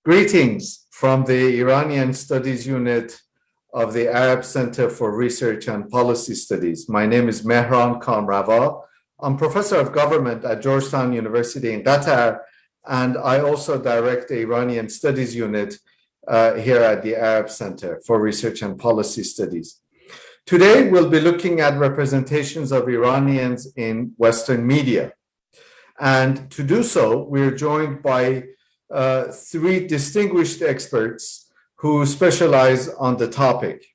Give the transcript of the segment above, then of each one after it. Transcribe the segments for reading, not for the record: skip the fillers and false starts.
Greetings from the Iranian Studies Unit of the Arab Center for Research and Policy Studies. My name is Mehran Kamrava. I'm professor of government at Georgetown University in Qatar, and I also direct the Iranian Studies Unit here at the Arab Center for Research and Policy Studies. Today, we'll be looking at representations of Iranians in Western media. And to do so, we're joined by three distinguished experts who specialize on the topic.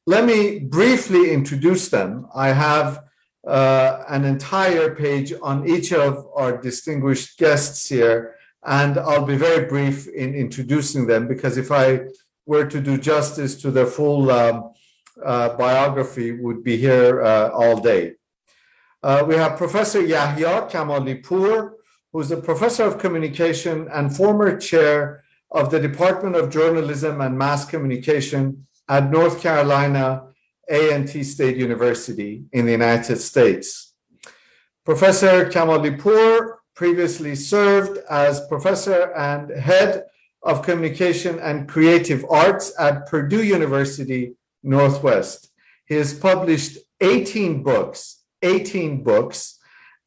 Let me briefly introduce them. I have an entire page on each of our distinguished guests here, and I'll be very brief in introducing them because if I were to do justice to their full biography, would be here all day. We have Professor Yahya Kamalipour, who's a professor of communication and former chair of the Department of Journalism and Mass Communication at North Carolina A&T State University in the United States. Professor Kamalipour previously served as professor and head of communication and creative arts at Purdue University Northwest. He has published 18 books,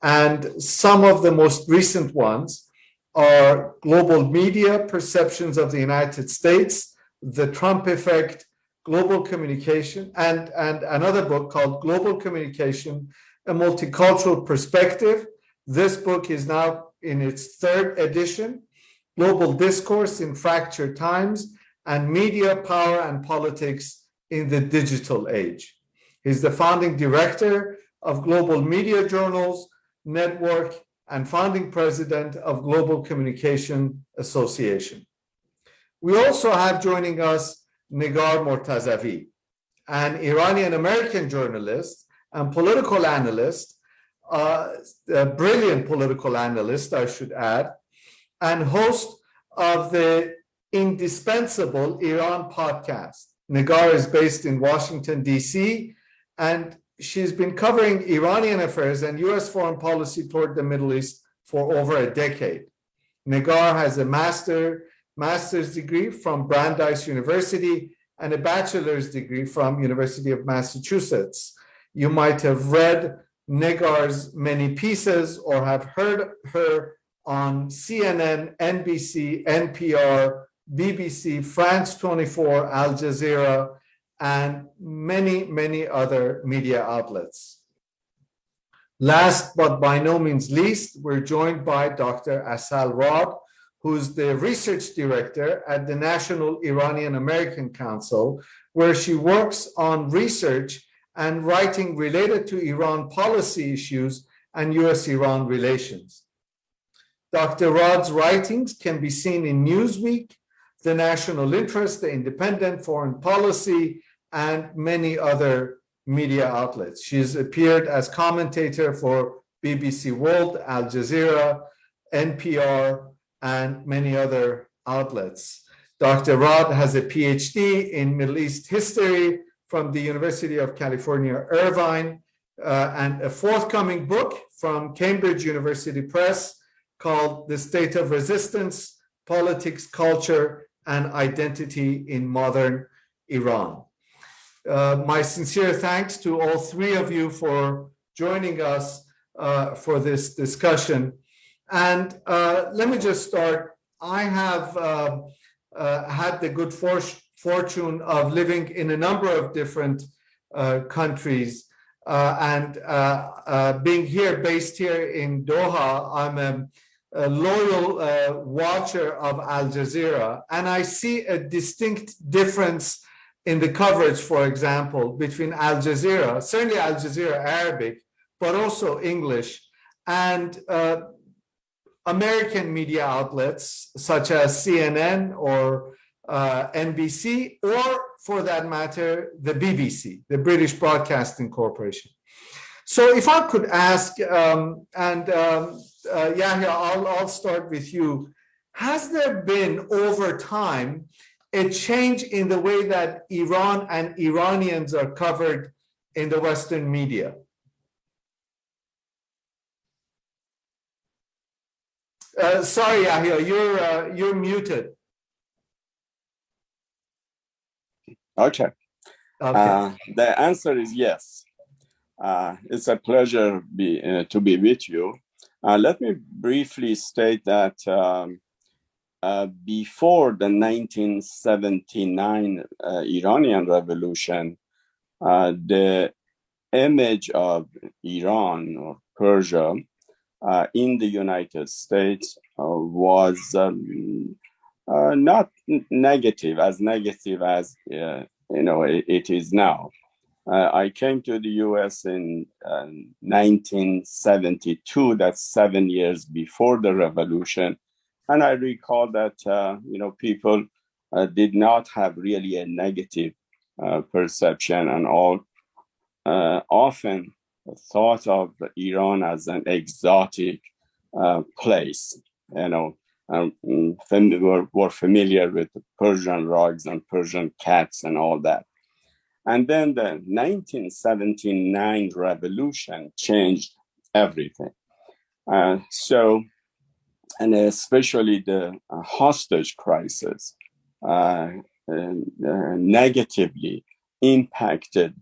and some of the most recent ones are Global Media Perceptions of the United States, The Trump Effect, Global Communication, and another book called Global Communication, A Multicultural Perspective. This book is now in its third edition, Global Discourse in Fractured Times, and Media, Power, and Politics in the Digital Age. He's the founding director of Global Media Journals Network and founding president of Global Communication Association. We also have joining us Negar Mortazavi, an Iranian American journalist and political analyst, a brilliant political analyst, I should add, and host of the indispensable Iran podcast. Negar is based in Washington, D.C., and she's been covering Iranian affairs and U.S. foreign policy toward the Middle East for over a decade. Negar has a master's degree from Brandeis University and a bachelor's degree from University of Massachusetts. You might have read Negar's many pieces or have heard her on CNN, NBC, NPR, BBC, France 24, Al Jazeera, and many other media outlets. Last but by no means least, we're joined by Dr. Assal, who's the research director at the National Iranian American Council, where she works on research and writing related to Iran policy issues and US-Iran relations. Dr. Rod's writings can be seen in Newsweek, The National Interest, The Independent, Foreign Policy, and many other media outlets. She's appeared as commentator for BBC World, Al Jazeera, NPR, and many other outlets. Dr. Rod has a PhD in Middle East history from the University of California, Irvine, and a forthcoming book from Cambridge University Press called The State of Resistance, Politics, Culture, and Identity in Modern Iran. My sincere thanks to all three of you for joining us for this discussion. And let me just start. I have had the good fortune of living in a number of different countries and being based here in Doha. I'm a loyal watcher of Al Jazeera, and I see a distinct difference in the coverage, for example, between Al Jazeera, certainly Al Jazeera Arabic, but also English, and American media outlets such as CNN or NBC, or for that matter, the BBC, the British Broadcasting Corporation. So if I could ask, Yahya, I'll start with you. Has there been over time a change in the way that Iran and Iranians are covered in the Western media? Sorry, Yahya, you're muted. Okay. Okay. The answer is yes. It's a pleasure to be with you. Let me briefly state that before the 1979 Iranian Revolution, the image of Iran or Persia in the United States was not negative as it is now. I came to the U.S. in 1972. That's 7 years before the revolution, and I recall that people did not have really a negative perception, and all often thought of Iran as an exotic place. Were familiar with Persian rugs and Persian cats and all that. And then the 1979 revolution changed everything. And especially the hostage crisis negatively impacted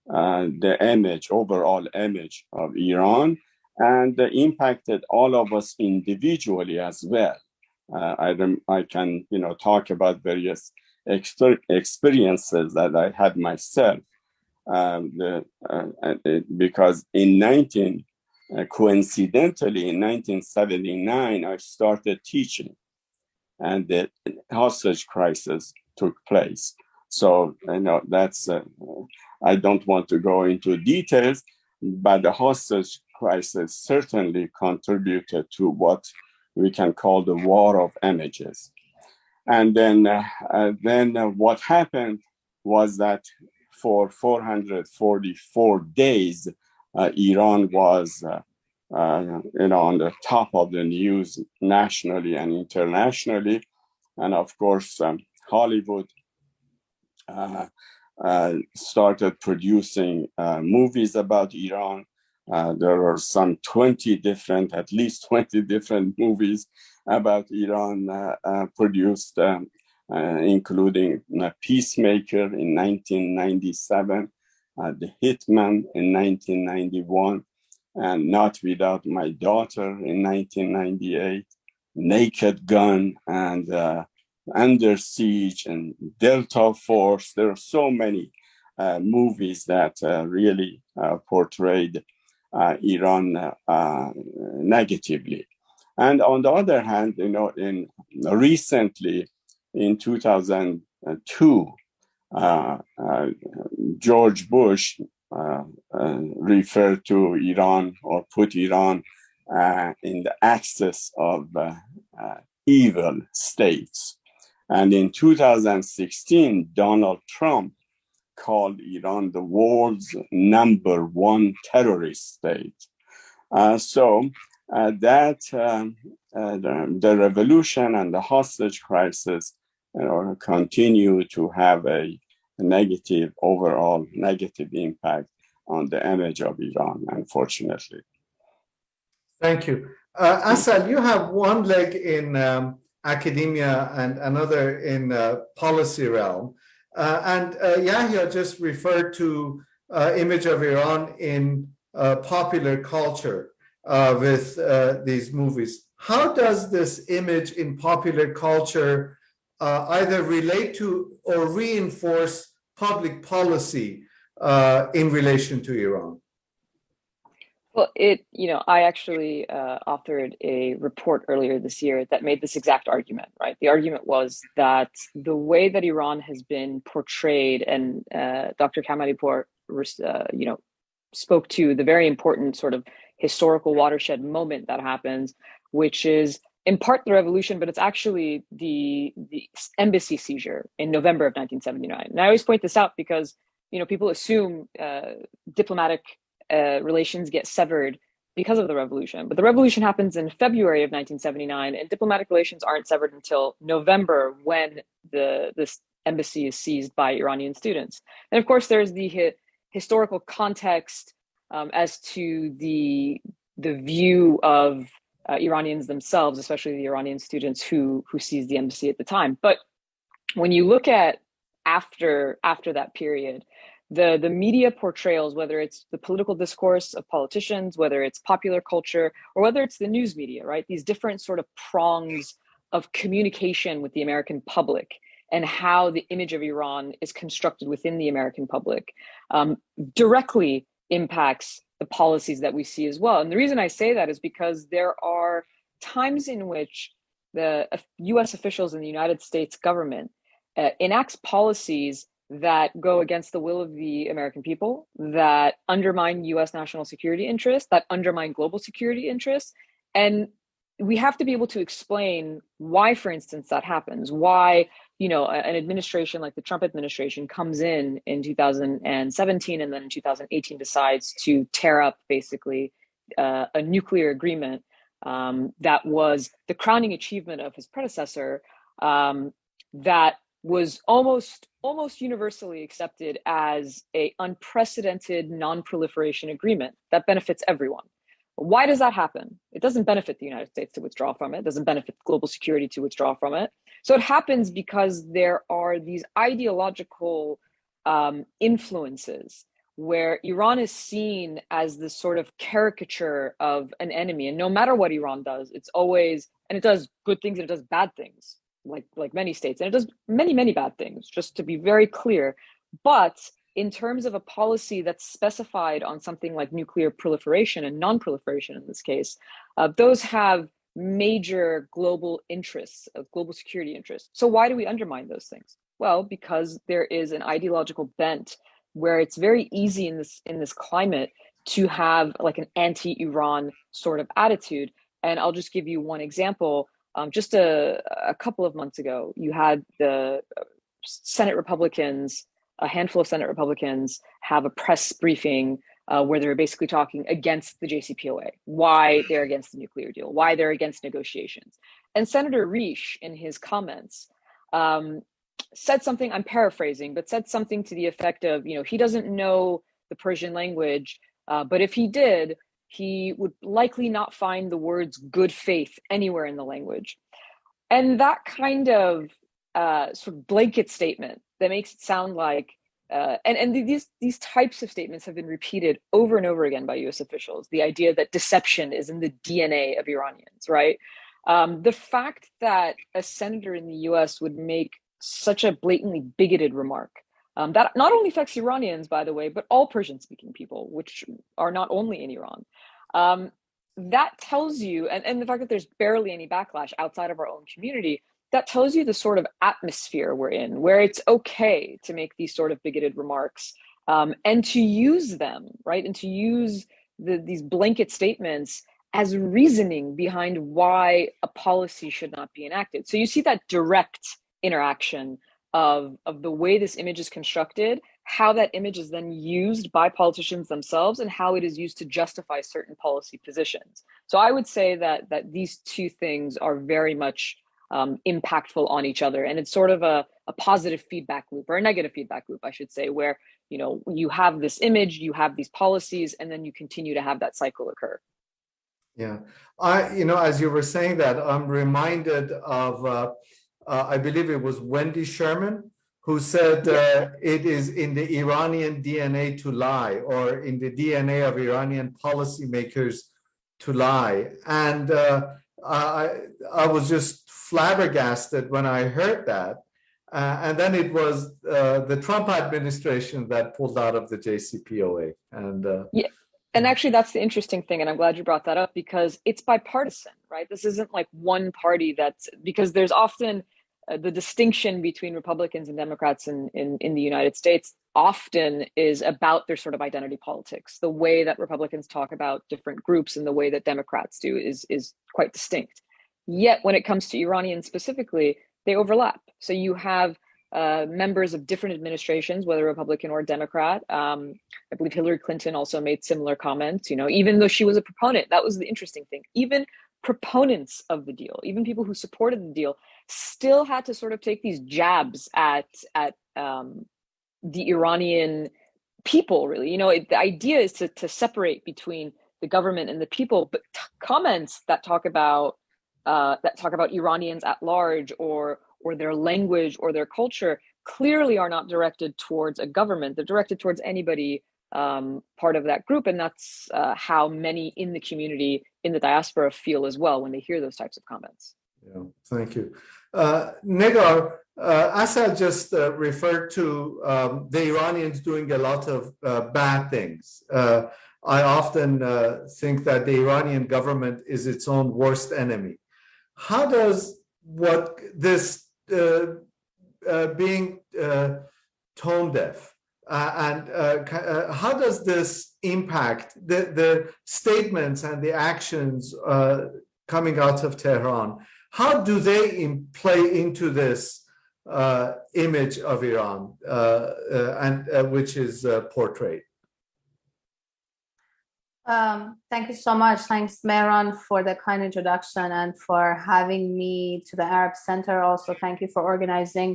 the overall image of Iran, and impacted all of us individually as well. I can, talk about various experiences that I had myself, because coincidentally in 1979, I started teaching, and the hostage crisis took place. So, that's, I don't want to go into details, but the hostage crisis certainly contributed to what we can call the war of images. And then what happened was that for 444 days, Iran was on the top of the news nationally and internationally. And of course, Hollywood started producing movies about Iran. There were at least 20 different movies about Iran produced, including Peacemaker in 1997, The Hitman in 1991, and Not Without My Daughter in 1998, Naked Gun, and Under Siege, and Delta Force. There are so many movies that really portrayed Iran negatively. And on the other hand, recently in 2002, George Bush referred to Iran, or put Iran in the axis of evil states. And in 2016, Donald Trump called Iran the world's #1 terrorist state. The revolution and the hostage crisis continue to have a overall negative impact on the image of Iran, unfortunately. Thank you. Assal, you have one leg in academia and another in policy realm. And Yahya just referred to image of Iran in popular culture with these movies. How does this image in popular culture either relate to or reinforce public policy in relation to Iran? Well, I actually authored a report earlier this year that made this exact argument, right? The argument was that the way that Iran has been portrayed, and Dr. Kamalipour, spoke to the very important sort of historical watershed moment that happens, which is in part the revolution, but it's actually the embassy seizure in November of 1979. And I always point this out because, people assume diplomatic relations get severed because of the revolution. But the revolution happens in February of 1979, and diplomatic relations aren't severed until November, when this embassy is seized by Iranian students. And of course, there's the historical context as to the view of Iranians themselves, especially the Iranian students who seized the embassy at the time. But when you look at after that period, the media portrayals, whether it's the political discourse of politicians, whether it's popular culture, or whether it's the news media, right? These different sort of prongs of communication with the American public and how the image of Iran is constructed within the American public directly impacts the policies that we see as well. And the reason I say that is because there are times in which the US officials in the United States government enacts policies that go against the will of the American people, that undermine US national security interests, that undermine global security interests. And we have to be able to explain why, for instance, that happens, why, you know, an administration like the Trump administration comes in 2017 and then in 2018 decides to tear up basically a nuclear agreement that was the crowning achievement of his predecessor, that was almost universally accepted as an unprecedented non-proliferation agreement that benefits everyone. Why does that happen? It doesn't benefit the United States to withdraw from it. It doesn't benefit global security to withdraw from it. So it happens because there are these ideological influences where Iran is seen as this sort of caricature of an enemy. And no matter what Iran does, it's always, and it does good things and it does bad things, like many states, and it does many bad things, just to be very clear. But in terms of a policy that's specified on something like nuclear proliferation and non-proliferation in this case, those have major global interests, of global security interests. So why do we undermine those things? Well, because there is an ideological bent where it's very easy in this climate to have like an anti-Iran sort of attitude. And I'll just give you one example. Just a couple of months ago, you had the Senate Republicans, a handful of Senate Republicans, have a press briefing where they're basically talking against the JCPOA, why they're against the nuclear deal, why they're against negotiations. And Senator Risch, in his comments, said something, I'm paraphrasing, but said something to the effect of, you know, he doesn't know the Persian language, but if he did, he would likely not find the words good faith anywhere in the language. And that kind of sort of blanket statement that makes it sound like, and these types of statements have been repeated over and over again by US officials, the idea that deception is in the DNA of Iranians, right? The fact that a senator in the US would make such a blatantly bigoted remark, that not only affects Iranians, by the way, but all Persian-speaking people, which are not only in Iran. That tells you, and the fact that there's barely any backlash outside of our own community, that tells you the sort of atmosphere we're in, where it's okay to make these sort of bigoted remarks and to use them, right? And to use these blanket statements as reasoning behind why a policy should not be enacted. So you see that direct interaction of the way this image is constructed, how that image is then used by politicians themselves, and how it is used to justify certain policy positions. So I would say that these two things are very much impactful on each other. And it's sort of a positive feedback loop, or a negative feedback loop, I should say, where, you know, you have this image, you have these policies, and then you continue to have that cycle occur. Yeah. As you were saying that, I'm reminded of, I believe it was Wendy Sherman, who said it is in the Iranian DNA to lie, or in the DNA of Iranian policymakers to lie. And I was just flabbergasted when I heard that. And then it was the Trump administration that pulled out of the JCPOA. And and actually, that's the interesting thing. And I'm glad you brought that up, because it's bipartisan, right? This isn't like one party because there's often the distinction between Republicans and Democrats in the United States often is about their sort of identity politics. The way that Republicans talk about different groups and the way that Democrats do is quite distinct. Yet when it comes to Iranians specifically, they overlap. So you have members of different administrations, whether Republican or Democrat. I believe Hillary Clinton also made similar comments, you know, even though she was a proponent. That was the interesting thing. Even proponents of the deal, even people who supported the deal, still had to sort of take these jabs at the Iranian people, really. You know, the idea is to separate between the government and the people, but comments that talk about Iranians at large or their language or their culture clearly are not directed towards a government. They're directed towards anybody part of that group, and that's how many in the community, in the diaspora, feel as well when they hear those types of comments. Yeah, thank you. Negar, Assal just referred to the Iranians doing a lot of bad things. I often think that the Iranian government is its own worst enemy. How does what this being tone deaf and how does this impact the statements and the actions coming out of Tehran? How do they play into this image of Iran and which is portrayed? Thank you so much. Thanks, Mehran, for the kind introduction and for having me to the Arab Center. Also, thank you for organizing.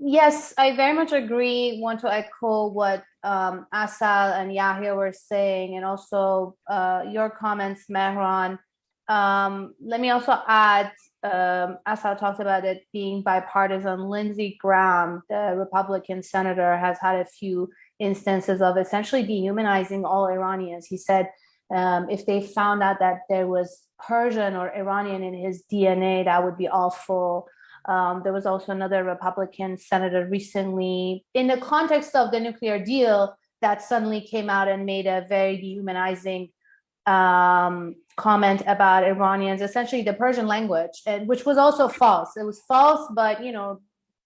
Yes, I very much agree. Want to echo what Assal and Yahya were saying, and also your comments, Mehran. Let me also add, Assal talked about it being bipartisan. Lindsey Graham, the Republican senator, has had a few instances of essentially dehumanizing all Iranians. He said if they found out that there was Persian or Iranian in his DNA, that would be awful. There was also another Republican senator recently, in the context of the nuclear deal, that suddenly came out and made a very dehumanizing comment about Iranians, essentially the Persian language, and which was also false. It was false, but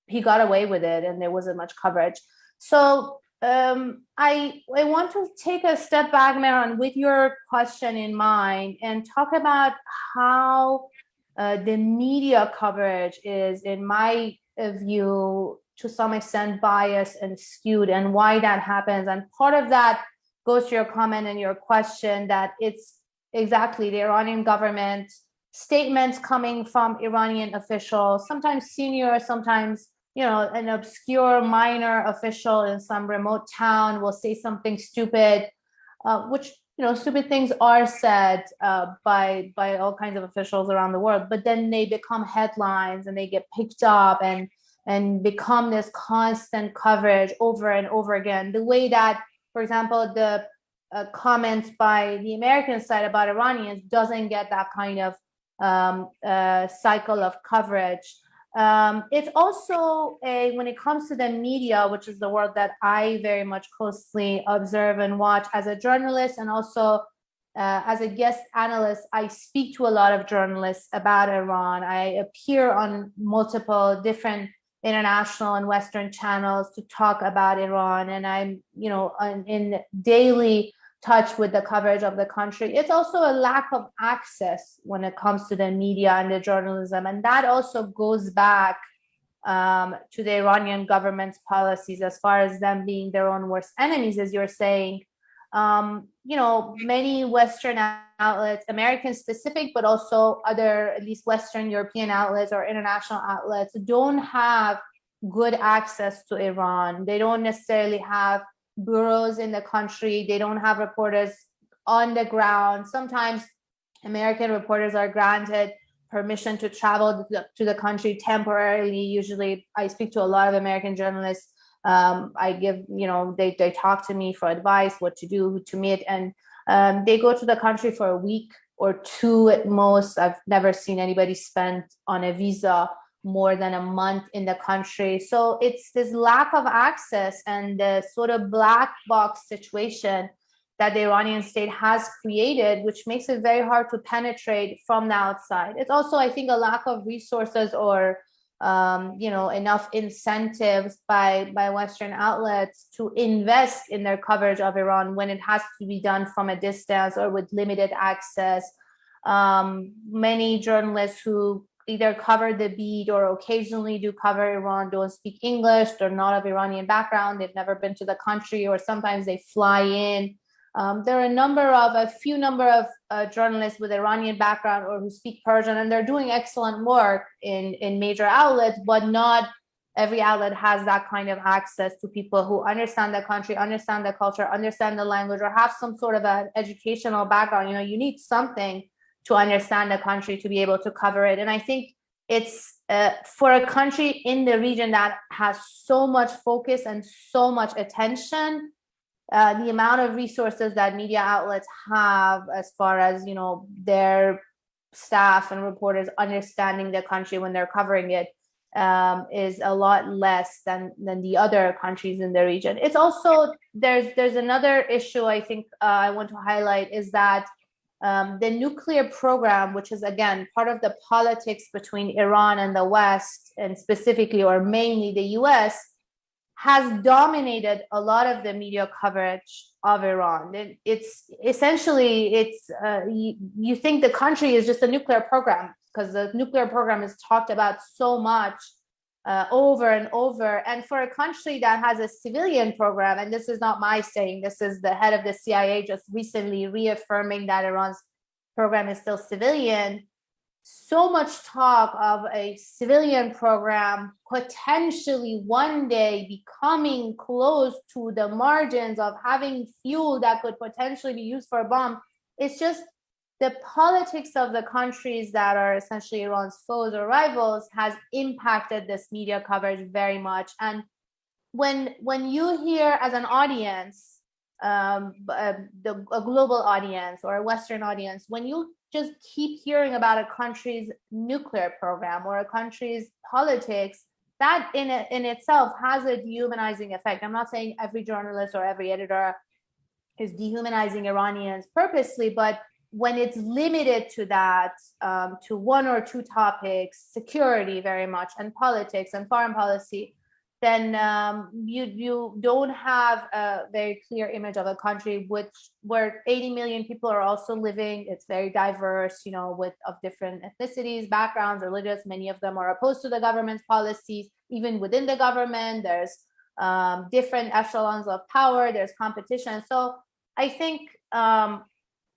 he got away with it, and there wasn't much coverage. So I want to take a step back, Mehran, with your question in mind, and talk about how the media coverage is, in my view, to some extent biased and skewed, and why that happens. And part of that goes to your comment and your question that it's exactly the Iranian government, statements coming from Iranian officials, sometimes senior, sometimes an obscure minor official in some remote town will say something stupid, which stupid things are said by all kinds of officials around the world, but then they become headlines and they get picked up and become this constant coverage over and over again. The way that, for example, the comments by the American side about Iranians doesn't get that kind of cycle of coverage. It's also when it comes to the media, which is the world that I very much closely observe and watch as a journalist, and also as a guest analyst, I speak to a lot of journalists about Iran. I appear on multiple different international and Western channels to talk about Iran, and I'm in daily touch with the coverage of the country. It's also a lack of access when it comes to the media and the journalism, and that also goes back to the Iranian government's policies as far as them being their own worst enemies, as you're saying. Many Western outlets, American specific, but also other, at least Western European outlets or international outlets, don't have good access to Iran. They don't necessarily have bureaus in the country. They don't have reporters on the ground. Sometimes American reporters are granted permission to travel to the country temporarily. Usually I speak to a lot of American journalists. I give, they talk to me for advice, what to do, who to meet, and they go to the country for a week or two at most. I've never seen anybody spend on a visa more than a month in the country. So it's this lack of access and the sort of black box situation that the Iranian state has created, which makes it very hard to penetrate from the outside. It's also, I think, a lack of resources or enough incentives by Western outlets to invest in their coverage of Iran when it has to be done from a distance or with limited access. Many journalists who either cover the beat or occasionally do cover Iran don't speak English. They're not of Iranian background. They've never been to the country, or sometimes they fly in. There are a few number of journalists with Iranian background or who speak Persian, and they're doing excellent work in major outlets, but not every outlet has that kind of access to people who understand the country, understand the culture, understand the language, or have some sort of an educational background. You need something to understand the country to be able to cover it. And I think it's for a country in the region that has so much focus and so much attention, the amount of resources that media outlets have as far as, their staff and reporters understanding the country when they're covering it, is a lot less than the other countries in the region. It's also, there's another issue I think I want to highlight, is that the nuclear program, which is again part of the politics between Iran and the West, and specifically or mainly the US, has dominated a lot of the media coverage of Iran. It's essentially, you think the country is just a nuclear program, because the nuclear program is talked about so much over and over. And for a country that has a civilian program, and this is not my saying, this is the head of the CIA just recently reaffirming that Iran's program is still civilian, so much talk of a civilian program potentially one day becoming close to the margins of having fuel that could potentially be used for a bomb. It's just the politics of the countries that are essentially Iran's foes or rivals has impacted this media coverage very much. And when you hear as an audience, a global audience or a Western audience, when you just keep hearing about a country's nuclear program or a country's politics, that in itself has a dehumanizing effect. I'm not saying every journalist or every editor is dehumanizing Iranians purposely, but when it's limited to that, to one or two topics, security very much, and politics and foreign policy, then you don't have a very clear image of a country where 80 million people are also living. It's very diverse, of different ethnicities, backgrounds, religious. Many of them are opposed to the government's policies. Even within the government, there's different echelons of power. There's competition. So I think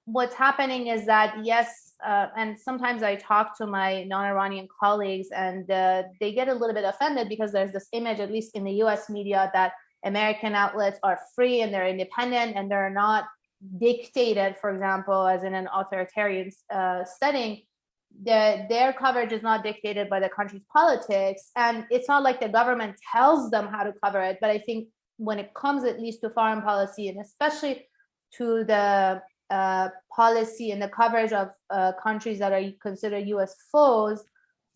what's happening is that, yes, and sometimes I talk to my non-Iranian colleagues and they get a little bit offended because there's this image, at least in the US media, that American outlets are free and they're independent and they're not dictated, for example, as in an authoritarian setting. Their coverage is not dictated by the country's politics. And it's not like the government tells them how to cover it. But I think when it comes at least to foreign policy, and especially to the policy and the coverage of countries that are considered US foes,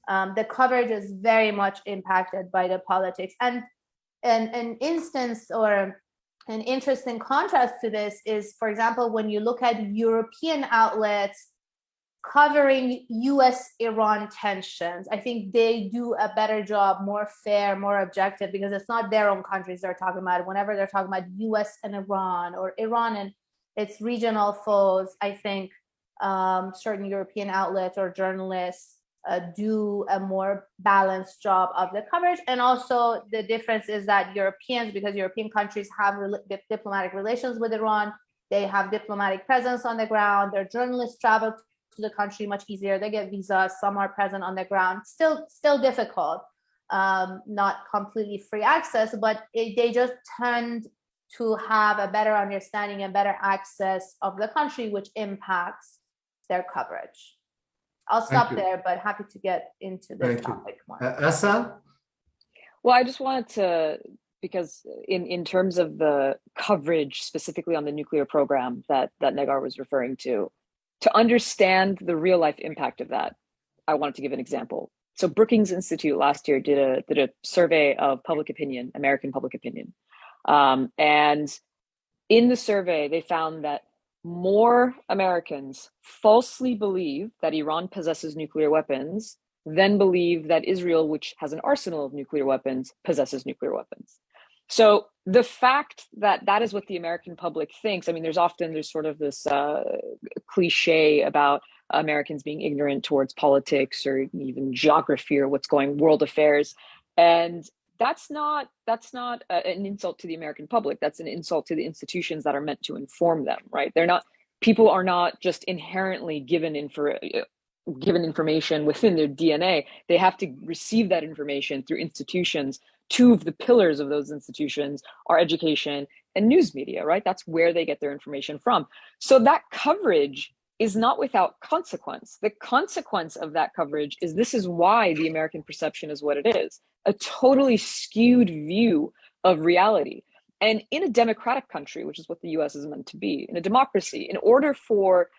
the coverage is very much impacted by the politics. And an instance or an interesting contrast to this is, for example, when you look at European outlets covering US-Iran tensions, I think they do a better job, more fair, more objective, because it's not their own countries they're talking about. Whenever they're talking about US and Iran, or Iran and its regional foes, I think certain European outlets or journalists do a more balanced job of the coverage. And also the difference is that Europeans, because European countries have diplomatic relations with Iran, they have diplomatic presence on the ground, their journalists travel to the country much easier, they get visas, some are present on the ground, still difficult, not completely free access, but they just tend to have a better understanding and better access of the country, which impacts their coverage. I'll stop there, but happy to get into this topic more. Assal? Well, I just wanted to, because in terms of the coverage specifically on the nuclear program that Negar was referring to understand the real life impact of that, I wanted to give an example. So Brookings Institute last year did a survey of public opinion, American public opinion. And in the survey, they found that more Americans falsely believe that Iran possesses nuclear weapons than believe that Israel, which has an arsenal of nuclear weapons, possesses nuclear weapons. So the fact that that is what the American public thinks, I mean, there's sort of this cliche about Americans being ignorant towards politics or even geography or what's going world affairs. And that's not an insult to the American public. That's an insult to the institutions that are meant to inform them, right? People are not just inherently given given information within their DNA. They have to receive that information through institutions. Two of the pillars of those institutions are education and news media, right? That's where they get their information from. So that coverage is not without consequence. The consequence of that coverage is this is why the American perception is what it is, a totally skewed view of reality. And in a democratic country, which is what the US is meant to be, in a democracy, in order for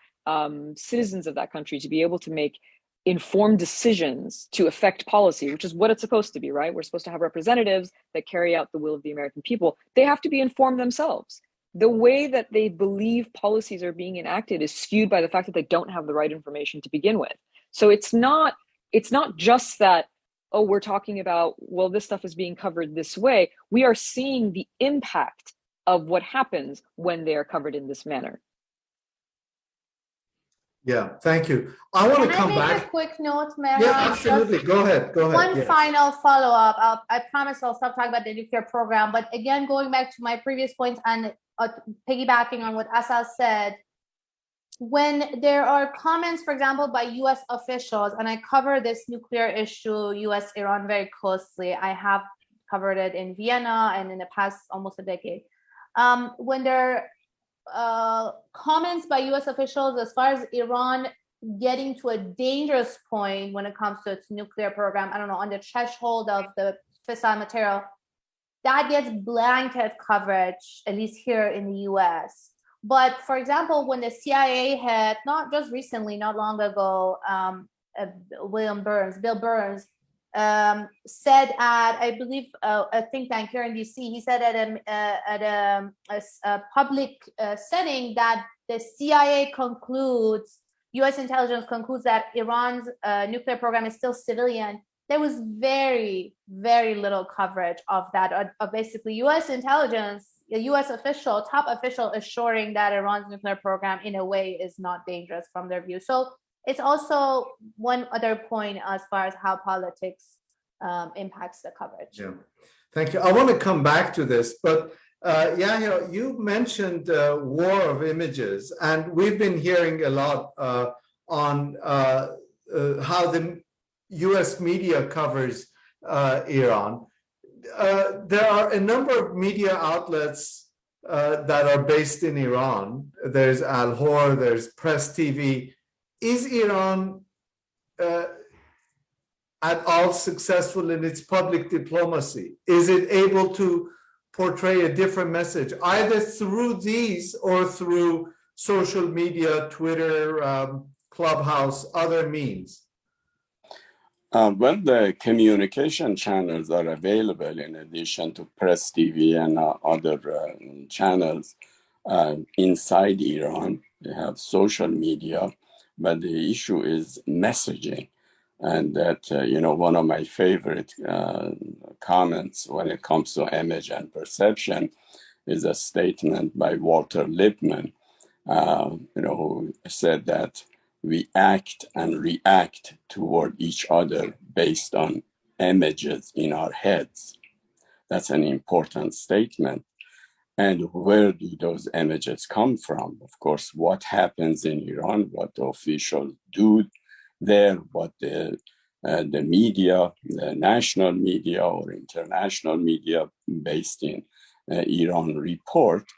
citizens of that country to be able to make informed decisions to affect policy, which is what it's supposed to be, right? We're supposed to have representatives that carry out the will of the American people. They have to be informed themselves. The way that they believe policies are being enacted is skewed by the fact that they don't have the right information to begin with. So it's not just that, oh, we're talking about, well, this stuff is being covered this way. We are seeing the impact of what happens when they are covered in this manner. Yeah, thank you. I want to come back. Can I make a quick note, Mehran? Yeah, absolutely. Go ahead. One yes. final follow-up. I promise I'll stop talking about the nuclear program. But again, going back to my previous points and piggybacking on what Assal said, when there are comments, for example, by U.S. officials, and I cover this nuclear issue, U.S.-Iran, very closely. I have covered it in Vienna and in the past almost a decade. When there are comments by U.S. officials as far as Iran getting to a dangerous point when it comes to its nuclear program, I don't know, on the threshold of the fissile material, that gets blanket coverage, at least here in the US. But for example, when the CIA had, not just recently, not long ago, Bill Burns, said at, I believe, a think tank here in DC, he said at a public setting that the CIA concludes, US intelligence concludes that Iran's nuclear program is still civilian. There was very, very little coverage of that, of basically US intelligence, a US official, top official assuring that Iran's nuclear program in a way is not dangerous from their view. So it's also one other point as far as how politics impacts the coverage. Yeah, thank you. I want to come back to this, but Yahya, you mentioned war of images, and we've been hearing a lot on how the US media covers Iran. There are a number of media outlets that are based in Iran. There's Al Hor, there's Press TV. Is Iran at all successful in its public diplomacy? Is it able to portray a different message, either through these or through social media, Twitter, Clubhouse, other means? Well, the communication channels are available in addition to Press TV and other channels inside Iran. They have social media, but the issue is messaging. And that, one of my favorite comments when it comes to image and perception is a statement by Walter Lippmann, who said that we act and react toward each other based on images in our heads. That's an important statement. And where do those images come from? Of course, what happens in Iran, what the officials do there, what the media, the national media or international media based in Iran report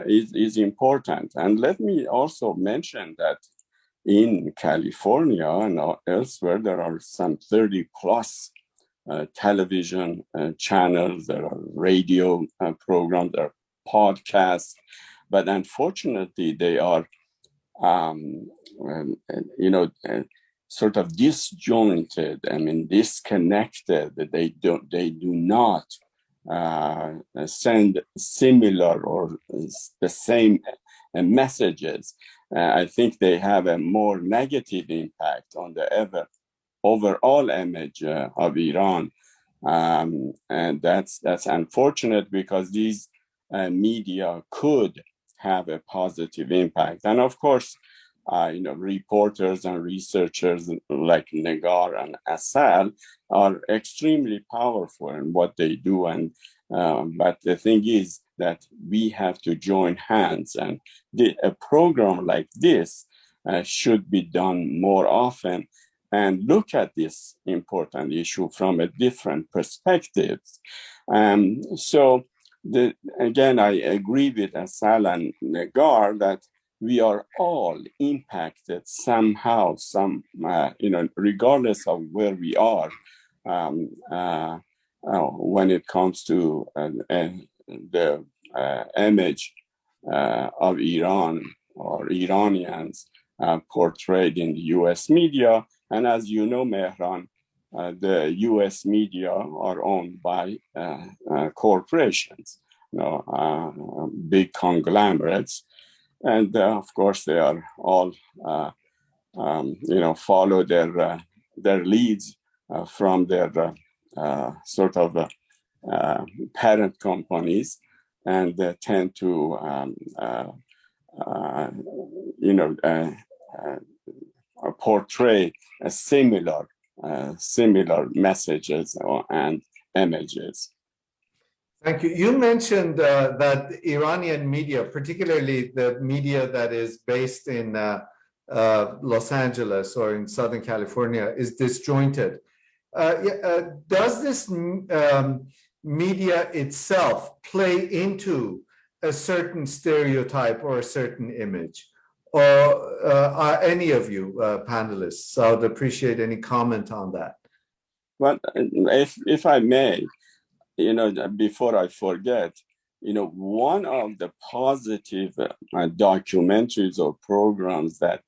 is important. And let me also mention that in California and elsewhere, there are some 30 plus television channels, there are radio programs, there are podcasts, but unfortunately they are, sort of disjointed, disconnected. They do not send similar or the same messages. I think they have a more negative impact on the overall image of Iran, and that's unfortunate because these media could have a positive impact. And of course, reporters and researchers like Negar and Assal are extremely powerful in what they do. And but the thing is that we have to join hands, and a program like this should be done more often and look at this important issue from a different perspective. So again, I agree with Assal and Negar that we are all impacted somehow, regardless of where we are, when it comes to the image of Iran or Iranians portrayed in the U.S. media. And as you know, Mehran, the U.S. media are owned by corporations, big conglomerates. And of course, they are all, follow their leads from their sort of parent companies, and tend to, portray a similar messages and images. Thank you. You mentioned that the Iranian media, particularly the media that is based in Los Angeles or in Southern California, is disjointed. Does this media itself play into a certain stereotype or a certain image? Or are any of you panelists? I would appreciate any comment on that. Well, if I may, before I forget, one of the positive documentaries or programs that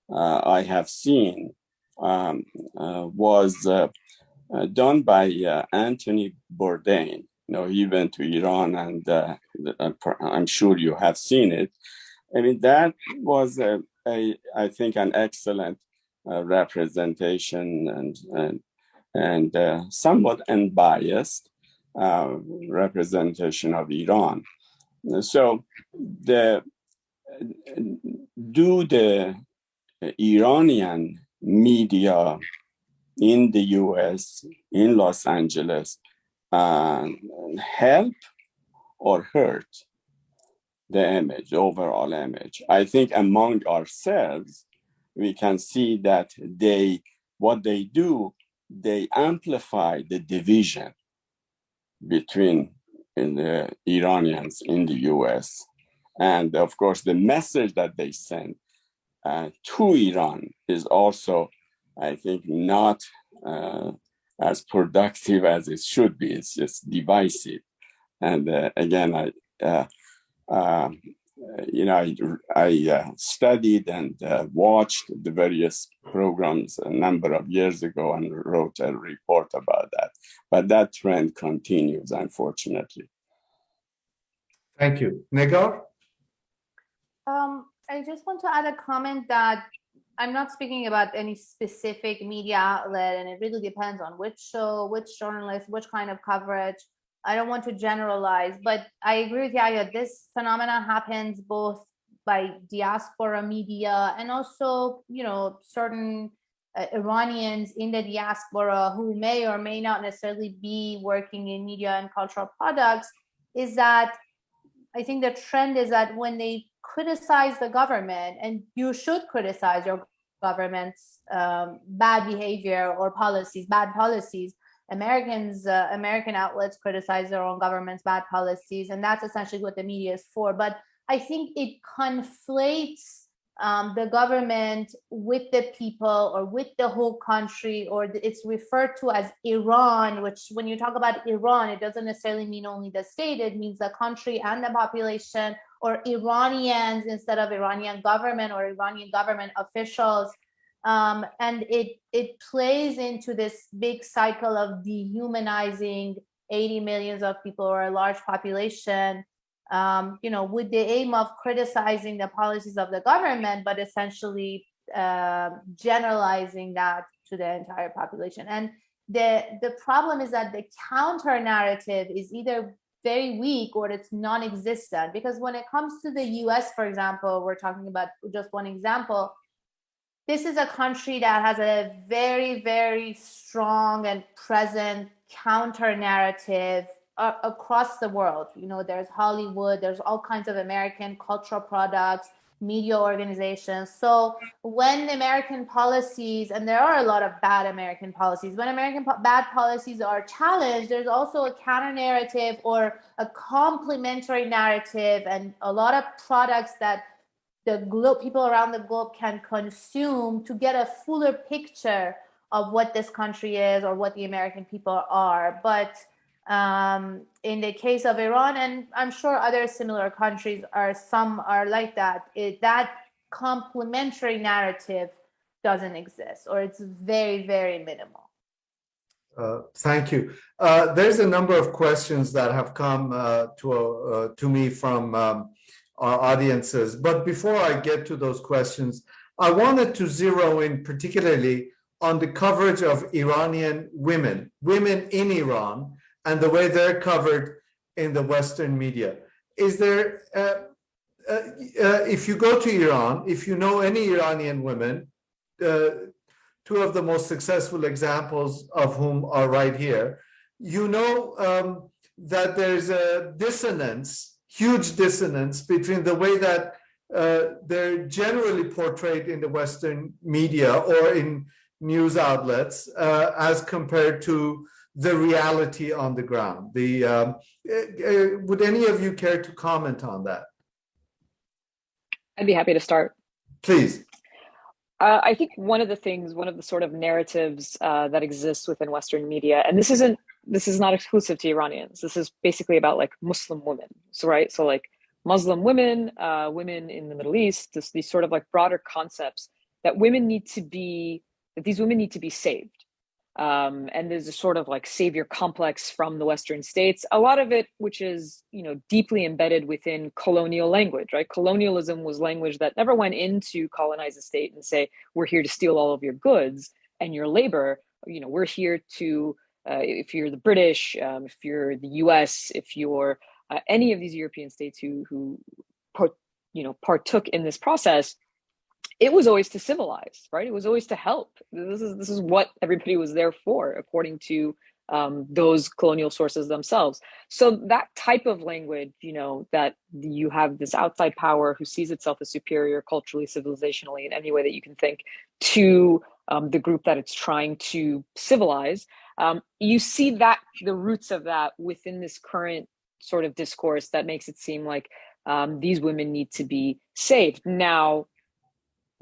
I have seen was done by Anthony Bourdain. He went to Iran, and I'm sure you have seen it. I mean, that was I think an excellent representation and somewhat unbiased representation of Iran. So the Iranian media in the US, in Los Angeles, help or hurt the overall image? I think among ourselves, we can see that they amplify the division between the Iranians in the US. And of course, the message that they send to Iran is also, I think, not as productive as it should be. It's just divisive. And again, I studied and watched the various programs a number of years ago and wrote a report about that. But that trend continues, unfortunately. Thank you. Negar? I just want to add a comment that I'm not speaking about any specific media outlet, and it really depends on which show, which journalist, which kind of coverage. I don't want to generalize, but I agree with Yahya. This phenomenon happens both by diaspora media and also, certain Iranians in the diaspora who may or may not necessarily be working in media and cultural products. Is that I think the trend is that when they criticize the government, and you should criticize your government's bad behavior or bad policies. American outlets criticize their own government's bad policies, and that's essentially what the media is for. But I think it conflates the government with the people or with the whole country, or it's referred to as Iran, which when you talk about Iran, it doesn't necessarily mean only the state, it means the country and the population, or Iranians instead of Iranian government or Iranian government officials. And it plays into this big cycle of dehumanizing 80 million of people or a large population, with the aim of criticizing the policies of the government, but essentially generalizing that to the entire population. And the problem is that the counter narrative is either very weak or it's non-existent, because when it comes to the US, for example, we're talking about just one example. This is a country that has a very, very strong and present counter narrative across the world. There's Hollywood, there's all kinds of American cultural products. media organizations. So when American policies, and there are a lot of bad American policies, when bad policies are challenged, there's also a counter narrative or a complementary narrative, and a lot of products that people around the globe can consume to get a fuller picture of what this country is or what the American people are. But in the case of Iran, and I'm sure other similar countries some are like that, that complementary narrative doesn't exist, or it's very, very minimal. Thank you. There's a number of questions that have come to me from our audiences. But before I get to those questions, I wanted to zero in particularly on the coverage of Iranian women in Iran, and the way they're covered in the Western media. Is there, if you go to Iran, if you know any Iranian women, two of the most successful examples of whom are right here, you know that there's a dissonance, huge dissonance between the way that they're generally portrayed in the Western media or in news outlets as compared to the reality on the ground. Would any of you care to comment on that? I'd be happy to start. Please. I think one of the sort of narratives that exists within Western media, and this is not exclusive to Iranians. This is basically about like Muslim women. So right, so like Muslim women, women in the Middle East, these sort of like broader concepts that these women need to be saved. And there's a sort of like savior complex from the Western states, a lot of it which is, you know, deeply embedded within colonial language, right? Colonialism was language that never went in to colonize a state and say, we're here to steal all of your goods and your labor. You know, we're here to, if you're the British, if you're the US, if you're any of these European states who partook in this process, it was always to civilize, right? It was always to help. This is what everybody was there for, according to those colonial sources themselves. So that type of language, you know, that you have this outside power who sees itself as superior culturally, civilizationally, in any way that you can think, to the group that it's trying to civilize. You see that the roots of that within this current sort of discourse that makes it seem like these women need to be saved. Now,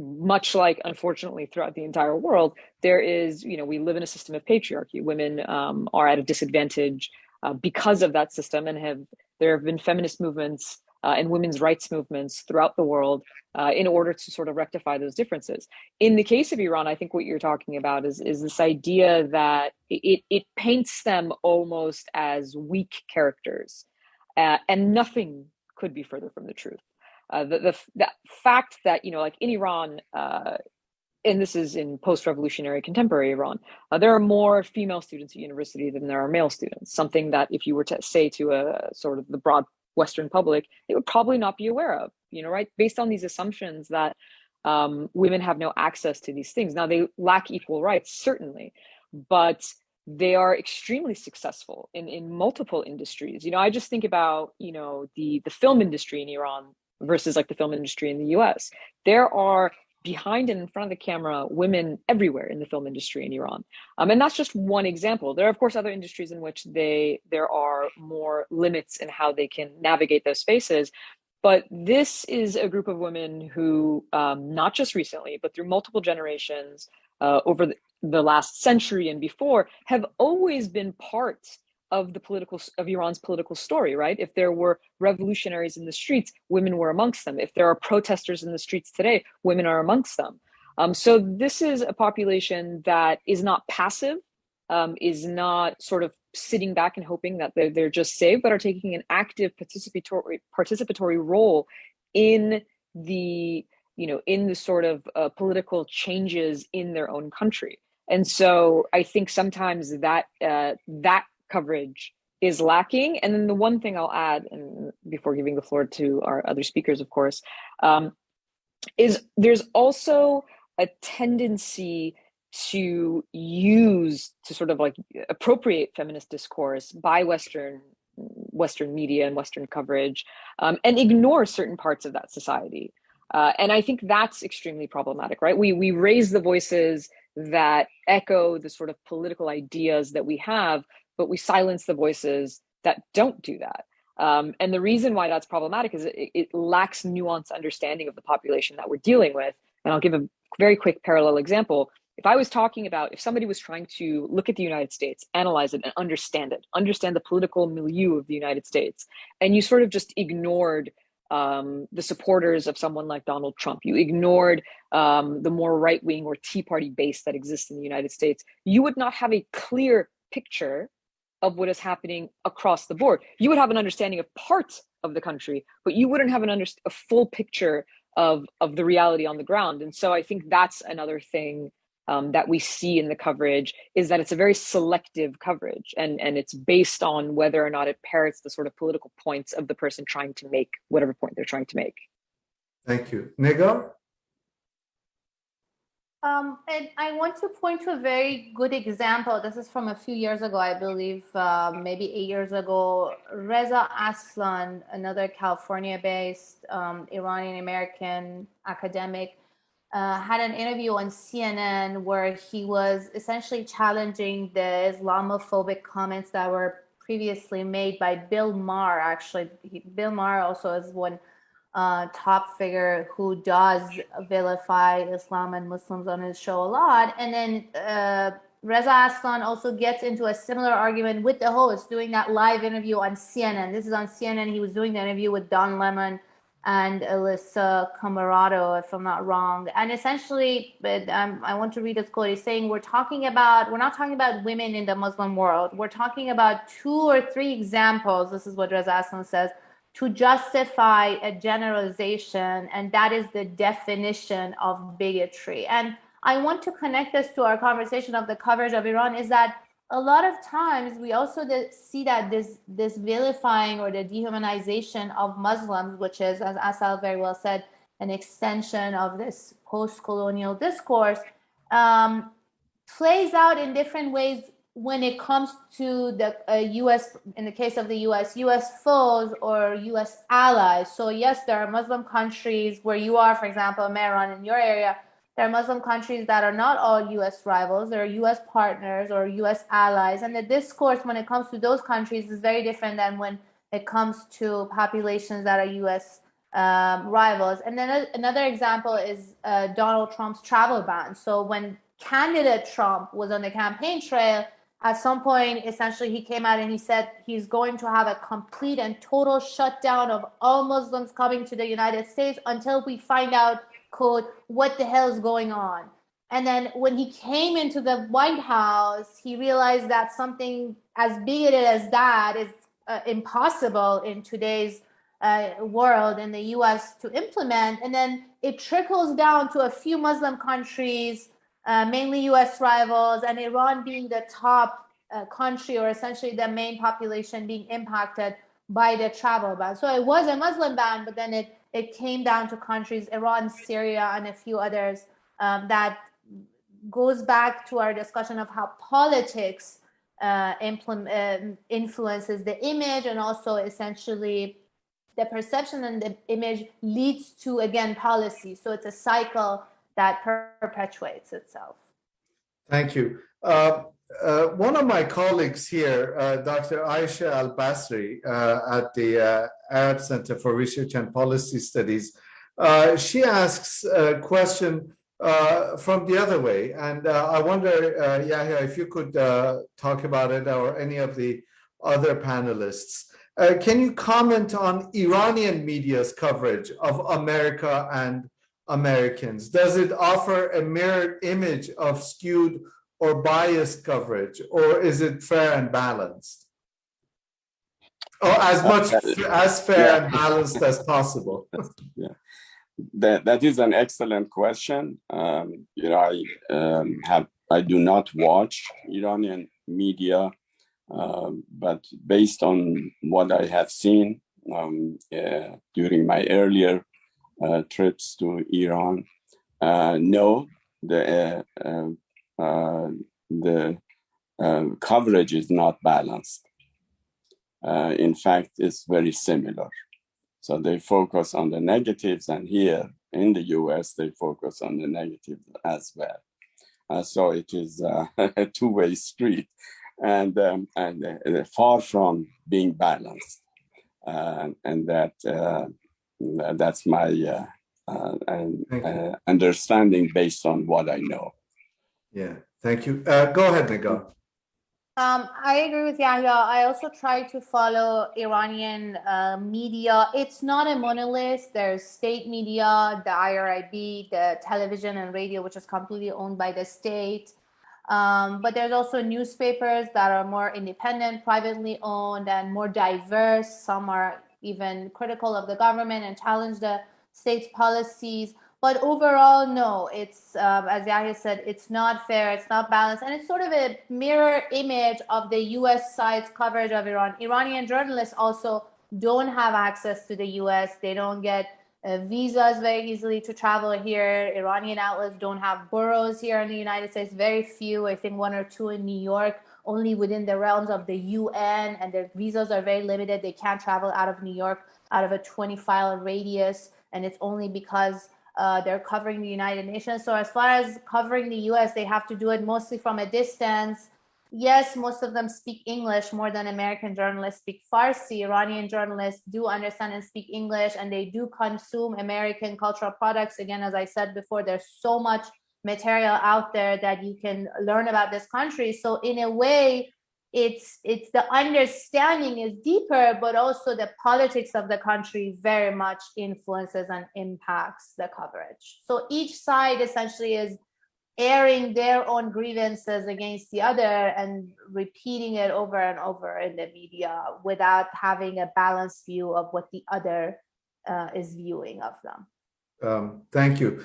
much like, unfortunately, throughout the entire world, there is, you know, we live in a system of patriarchy. Women are at a disadvantage because of that system, and there have been feminist movements and women's rights movements throughout the world in order to sort of rectify those differences. In the case of Iran, I think what you're talking about is this idea that it paints them almost as weak characters, and nothing could be further from the truth. The fact that, you know, like in Iran, and this is in post-revolutionary contemporary Iran, there are more female students at university than there are male students, something that if you were to say to a sort of the broad Western public, they would probably not be aware of, you know, right? Based on these assumptions that women have no access to these things. Now, they lack equal rights, certainly, but they are extremely successful in multiple industries. You know, I just think about, you know, the film industry in Iran versus like the film industry in the US. There are behind and in front of the camera women everywhere in the film industry in Iran. And that's just one example. There are, of course, other industries in which there are more limits in how they can navigate those spaces. But this is a group of women who, not just recently, but through multiple generations over the last century and before, have always been part of Iran's political story, right? If there were revolutionaries in the streets, women were amongst them. If there are protesters in the streets today, women are amongst them. So this is a population that is not passive, is not sort of sitting back and hoping that they're just saved, but are taking an active participatory role in the sort of political changes in their own country. And so I think sometimes that coverage is lacking. And then the one thing I'll add, and before giving the floor to our other speakers, of course, is there's also a tendency to sort of like appropriate feminist discourse by Western media and Western coverage, and ignore certain parts of that society. And I think that's extremely problematic, right? We raise the voices that echo the sort of political ideas that we have, but we silence the voices that don't do that. And the reason why that's problematic is it lacks nuanced understanding of the population that we're dealing with. And I'll give a very quick parallel example. If somebody was trying to look at the United States, analyze it and understand the political milieu of the United States, and you sort of just ignored the supporters of someone like Donald Trump, you ignored the more right-wing or Tea Party base that exists in the United States, you would not have a clear picture of what is happening across the board. You would have an understanding of parts of the country, but you wouldn't have a full picture of the reality on the ground. And so I think that's another thing that we see in the coverage, is that it's a very selective coverage, and it's based on whether or not it parrots the sort of political points of the person trying to make whatever point they're trying to make. Thank you. Negar? And I want to point to a very good example. This is from a few years ago, I believe, maybe 8 years ago. Reza Aslan, another California-based Iranian American academic, had an interview on CNN where he was essentially challenging the Islamophobic comments that were previously made by Bill Maher. Actually, Bill Maher also is one top figure who does vilify Islam and Muslims on his show a lot. And then Reza Aslan also gets into a similar argument with the host doing that live interview on CNN. This is on CNN. He was doing the interview with Don Lemon and Alyssa Camarado, if I'm not wrong. And essentially, I want to read this quote. He's saying, we're not talking about women in the Muslim world. We're talking about 2 or 3 examples, this is what Reza Aslan says, to justify a generalization, and that is the definition of bigotry. And I want to connect this to our conversation of the coverage of Iran, is that a lot of times we also see that this vilifying or the dehumanization of Muslims, which is, as Assal very well said, an extension of this post-colonial discourse, plays out in different ways when it comes to the U.S., in the case of the U.S. foes or U.S. allies. So yes, there are Muslim countries where you are, for example, Mehran, in your area, there are Muslim countries that are not all U.S. rivals. There are U.S. partners or U.S. allies. And the discourse when it comes to those countries is very different than when it comes to populations that are U.S. Rivals. And then another example is Donald Trump's travel ban. So when candidate Trump was on the campaign trail, at some point, essentially, he came out and he said he's going to have a complete and total shutdown of all Muslims coming to the United States until we find out, quote, what the hell is going on. And then when he came into the White House, he realized that something as bigoted as that is impossible in today's world in the U.S. to implement. And then it trickles down to a few Muslim countries, mainly U.S. rivals, and Iran being the top country, or essentially the main population being impacted by the travel ban. So it was a Muslim ban, but then it came down to countries, Iran, Syria, and a few others. That goes back to our discussion of how politics influences the image, and also essentially the perception and the image leads to, again, policy. So it's a cycle that perpetuates itself. Thank you. One of my colleagues here, Dr. Aisha Al-Basri at the Arab Center for Research and Policy Studies, she asks a question from the other way. And I wonder, Yahya, if you could talk about it, or any of the other panelists. Can you comment on Iranian media's coverage of America and Americans? Does it offer a mirrored image of skewed or biased coverage, or is it fair and balanced? Or as fair and balanced as possible? Yeah, that is an excellent question. I do not watch Iranian media, but based on what I have seen during my earlier trips to Iran, no, the coverage is not balanced. In fact, it's very similar. So they focus on the negatives, and here in the US, they focus on the negative as well. So it is a two-way street, and far from being balanced. And that's my understanding based on what I know. Yeah, thank you. Go ahead, Negar. I agree with Yahya. I also try to follow Iranian media. It's not a monolith. There's state media, the IRIB, the television and radio, which is completely owned by the state. But there's also newspapers that are more independent, privately owned, and more diverse. Some are even critical of the government and challenge the state's policies. But overall, no, it's, as Yahya said, it's not fair, it's not balanced, and it's sort of a mirror image of the US side's coverage of Iran. Iranian journalists also don't have access to the US. They don't get visas very easily to travel here. Iranian outlets don't have bureaus here in the United States, very few, I think 1 or 2 in New York, only within the realms of the UN, and their visas are very limited. They can't travel out of New York, out of a 20-mile radius, and it's only because they're covering the United Nations. So as far as covering the US, they have to do it mostly from a distance. Yes, most of them speak English more than American journalists speak Farsi. Iranian journalists do understand and speak English, and they do consume American cultural products. Again, as I said before, there's so much material out there that you can learn about this country. So in a way, it's the understanding is deeper, but also the politics of the country very much influences and impacts the coverage. So each side essentially is airing their own grievances against the other and repeating it over and over in the media without having a balanced view of what the other is viewing of them. Thank you.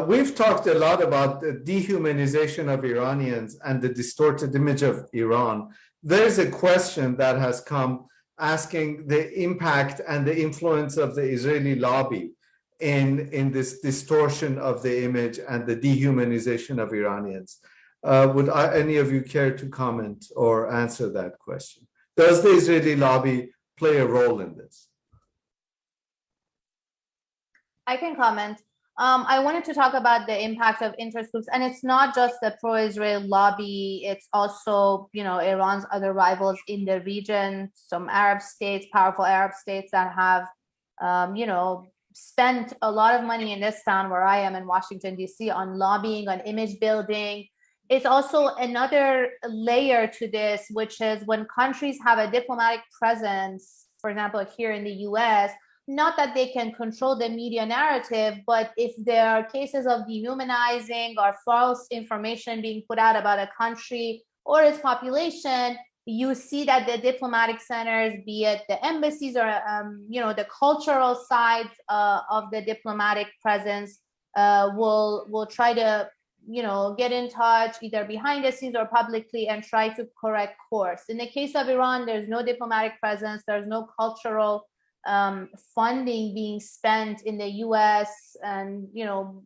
We've talked a lot about the dehumanization of Iranians and the distorted image of Iran. There's a question that has come asking the impact and the influence of the Israeli lobby in this distortion of the image and the dehumanization of Iranians. Would any of you care to comment or answer that question? Does the Israeli lobby play a role in this? I can comment. I wanted to talk about the impact of interest groups, and it's not just the pro-Israel lobby, it's also, Iran's other rivals in the region, some Arab states, powerful Arab states that have, spent a lot of money in this town where I am in Washington, D.C. on lobbying, on image building. It's also another layer to this, which is when countries have a diplomatic presence, for example, here in the US, not that they can control the media narrative, but if there are cases of dehumanizing or false information being put out about a country or its population, you see that the diplomatic centers, be it the embassies or the cultural side of the diplomatic presence, will try to get in touch either behind the scenes or publicly and try to correct course. In the case of Iran, there's no diplomatic presence, there's no cultural funding being spent in the US and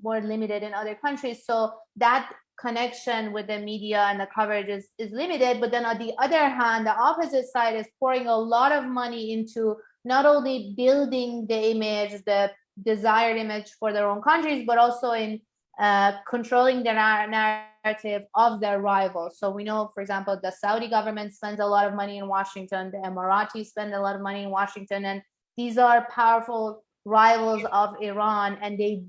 more limited in other countries. So that connection with the media and the coverage is limited. But then on the other hand, the opposite side is pouring a lot of money into not only building the image, the desired image for their own countries, but also in controlling the narrative of their rivals. So we know, for example, the Saudi government spends a lot of money in Washington, the Emiratis spend a lot of money in Washington, and these are powerful rivals of Iran, and they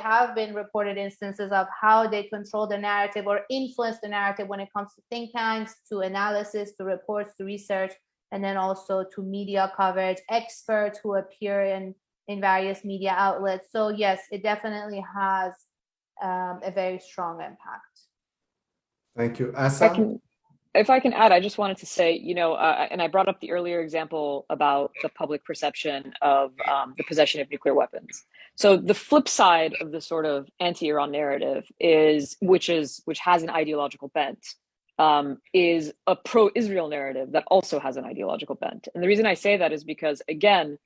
have been reported instances of how they control the narrative or influence the narrative when it comes to think tanks, to analysis, to reports, to research, and then also to media coverage, experts who appear in various media outlets. So yes, it definitely has a very strong impact. Thank you. Assal? If I can add, I just wanted to say, and I brought up the earlier example about the public perception of the possession of nuclear weapons. So the flip side of the sort of anti-Iran narrative which has an ideological bent, is a pro-Israel narrative that also has an ideological bent. And the reason I say that is because, again,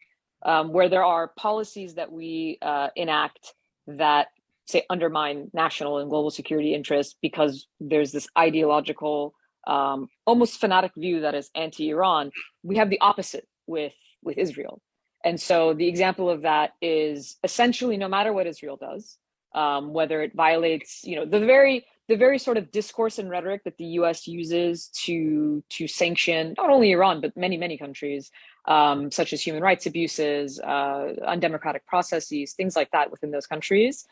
where there are policies that we enact that say undermine national and global security interests because there's this ideological almost fanatic view that is anti-Iran, we have the opposite with Israel. And so the example of that is essentially no matter what Israel does, whether it violates, the very sort of discourse and rhetoric that the U.S. uses to sanction not only Iran but many countries, such as human rights abuses, undemocratic processes, things like that within those countries,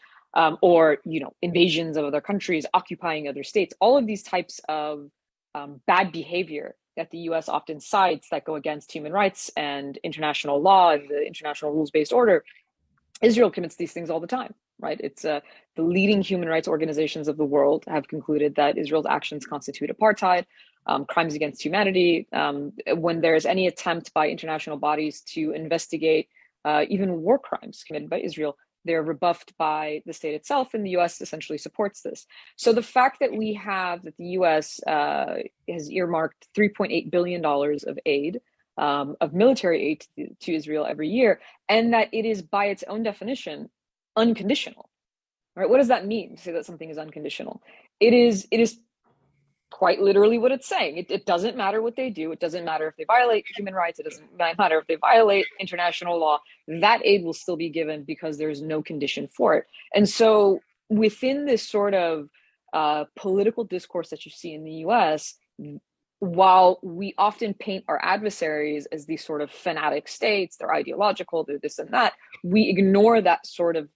or invasions of other countries, occupying other states. All of these types of bad behavior that the U.S. often cites that go against human rights and international law and the international rules-based order, Israel commits these things all the time, right? It's the leading human rights organizations of the world have concluded that Israel's actions constitute apartheid, crimes against humanity. When there's any attempt by international bodies to investigate even war crimes committed by Israel, they're rebuffed by the state itself, and the U.S. essentially supports this. So the fact that the U.S. has earmarked $3.8 billion of aid, of military aid to Israel every year, and that it is by its own definition unconditional, right? What does that mean to say that something is unconditional? It is quite literally what it's saying. It doesn't matter what they do. It doesn't matter if they violate human rights. It doesn't matter if they violate international law. That aid will still be given because there's no condition for it. And so within this sort of political discourse that you see in the US, while we often paint our adversaries as these sort of fanatic states, they're ideological, they're this and that, we ignore that sort of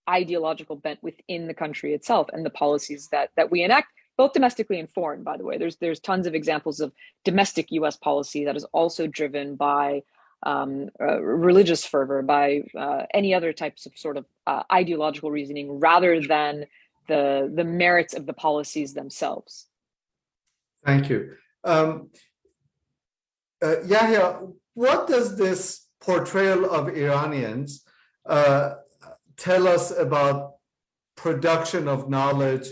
ideological bent within the country itself and the policies that we enact, both domestically and foreign, by the way. There's tons of examples of domestic U.S. policy that is also driven by religious fervor, by any other types of sort of ideological reasoning rather than the merits of the policies themselves. Thank you. Yahya, what does this portrayal of Iranians tell us about production of knowledge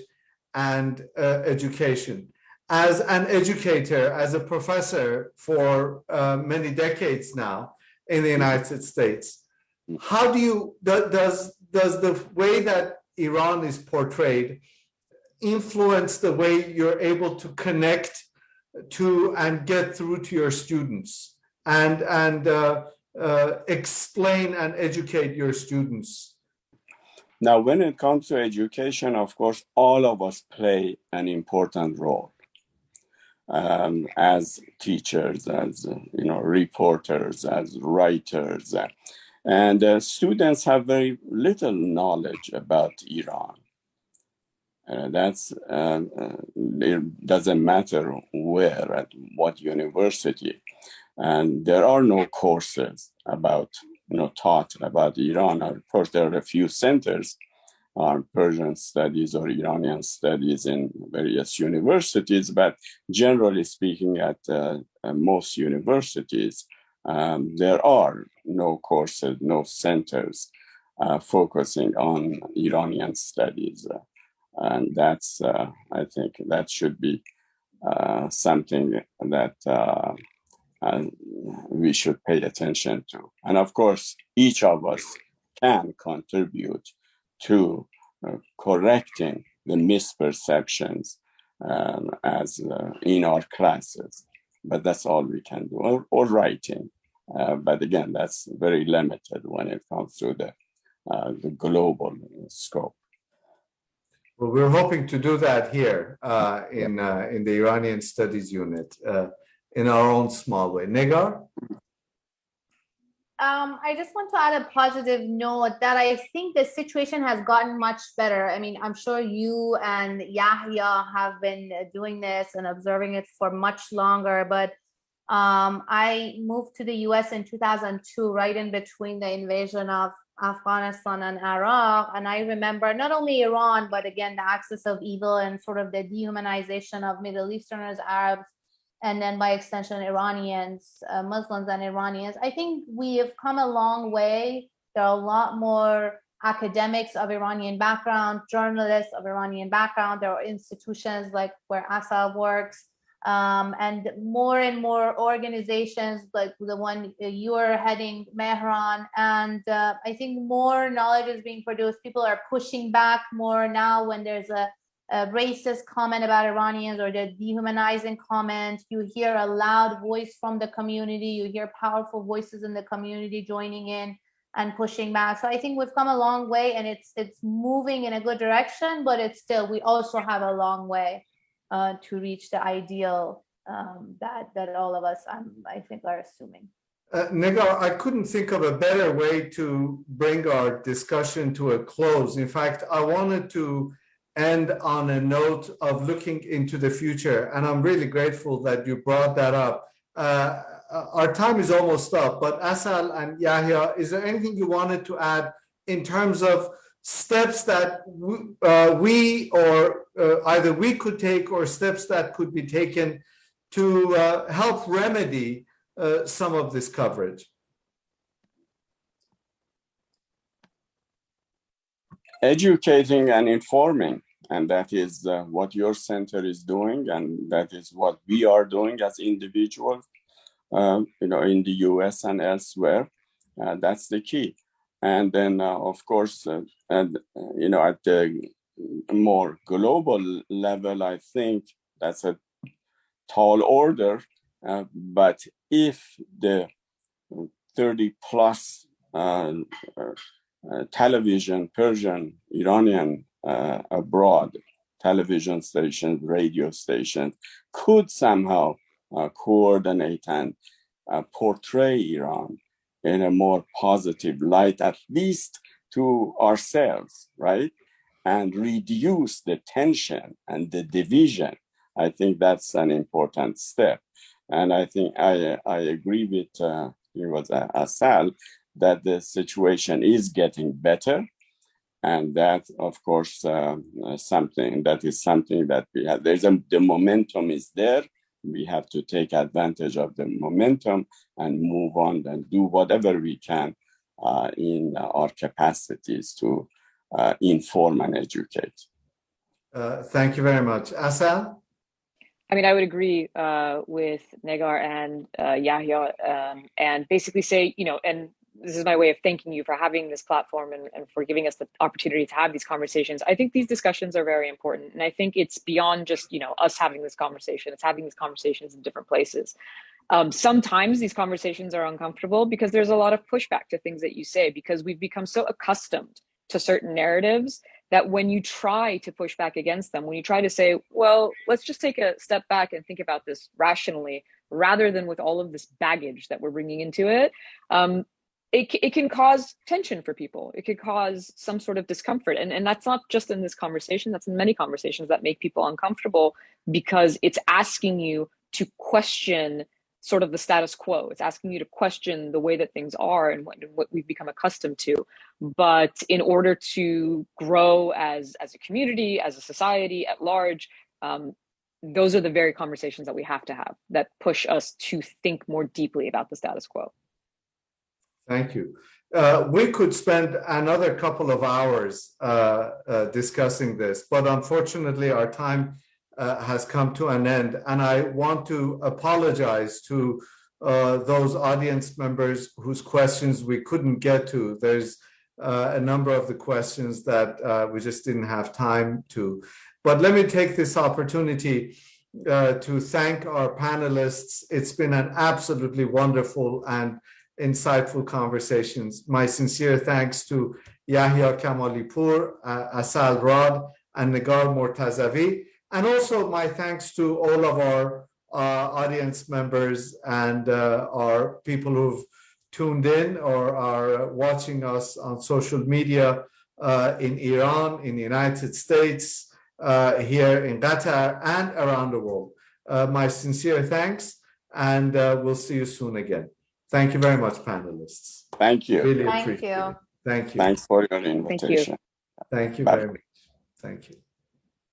and education? As an educator, as a professor for many decades now in the United States, how does the way that Iran is portrayed influence the way you're able to connect to and get through to your students and explain and educate your students? Now, when it comes to education, of course, all of us play an important role as teachers, as reporters, as writers, and students have very little knowledge about Iran. It doesn't matter where, at what university, and there are no courses taught about Iran. Of course, there are a few centers on Persian studies or Iranian studies in various universities, but generally speaking, at most universities, there are no courses, no centers focusing on Iranian studies. And that's, I think, that should be something that we should pay attention to. And of course, each of us can contribute to correcting the misperceptions as in our classes. But that's all we can do, or writing. But again, that's very limited when it comes to the global scope. Well, we're hoping to do that here in the Iranian Studies Unit in our own small way. Negar? I just want to add a positive note that I think the situation has gotten much better. I mean, I'm sure you and Yahya have been doing this and observing it for much longer, but I moved to the US in 2002, right in between the invasion of Afghanistan and Iraq. And I remember not only Iran, but again, the axis of evil and sort of the dehumanization of Middle Easterners, Arabs, and then by extension, Iranians, Muslims and Iranians. I think we have come a long way. There are a lot more academics of Iranian background, journalists of Iranian background. There are institutions like where Assal works, and more organizations like the one you are heading, Mehran. And I think more knowledge is being produced. People are pushing back more now when there's a racist comment about Iranians or the dehumanizing comment. You hear a loud voice from the community. You hear powerful voices in the community joining in and pushing back. So I think we've come a long way, and it's moving in a good direction, but it's still, we also have a long way to reach the ideal that all of us, I think, are assuming. Negar, I couldn't think of a better way to bring our discussion to a close. In fact, I wanted to end on a note of looking into the future, and I'm really grateful that you brought that up. Our time is almost up, but Assal and Yahya, is there anything you wanted to add in terms of steps that we or either we could take or steps that could be taken to help remedy some of this coverage? Educating and informing, and that is what your center is doing, and that is what we are doing as individuals, in the US and elsewhere. That's the key. And then, of course, at the more global level, I think that's a tall order. But if the 30 plus television, Persian, Iranian, abroad television stations, radio stations could somehow coordinate and portray Iran in a more positive light, at least to ourselves, right? And reduce the tension and the division. I think that's an important step. And I think I agree with Assal that the situation is getting better. And that, of course, something that we have. The momentum is there. We have to take advantage of the momentum and move on and do whatever we can in our capacities to inform and educate. Thank you very much. Assal? I mean, I would agree with Negar and Yahya, and basically say, and this is my way of thanking you for having this platform and for giving us the opportunity to have these conversations. I think these discussions are very important. And I think it's beyond just, us having this conversation. It's having these conversations in different places. Sometimes these conversations are uncomfortable because there's a lot of pushback to things that you say, because we've become so accustomed to certain narratives that when you try to push back against them, when you try to say, well, let's just take a step back and think about this rationally, rather than with all of this baggage that we're bringing into it, it can cause tension for people. It could cause some sort of discomfort. And that's not just in this conversation, that's in many conversations that make people uncomfortable, because it's asking you to question sort of the status quo. It's asking you to question the way that things are and what we've become accustomed to. But in order to grow as a community, as a society at large, those are the very conversations that we have to have that push us to think more deeply about the status quo. Thank you. We could spend another couple of hours discussing this, but unfortunately our time has come to an end. And I want to apologize to those audience members whose questions we couldn't get to. There's a number of the questions that we just didn't have time to. But let me take this opportunity to thank our panelists. It's been an absolutely wonderful and insightful conversations. My sincere thanks to Yahya Kamalipour, Assal Rad, and Negar Mortazavi. And also my thanks to all of our audience members and our people who've tuned in or are watching us on social media in Iran, in the United States, here in Qatar, and around the world. My sincere thanks, and we'll see you soon again. Thank you very much, panelists. Thank you. Really appreciate it. Thank you. Thanks for your invitation. Thank you very much. Thank you.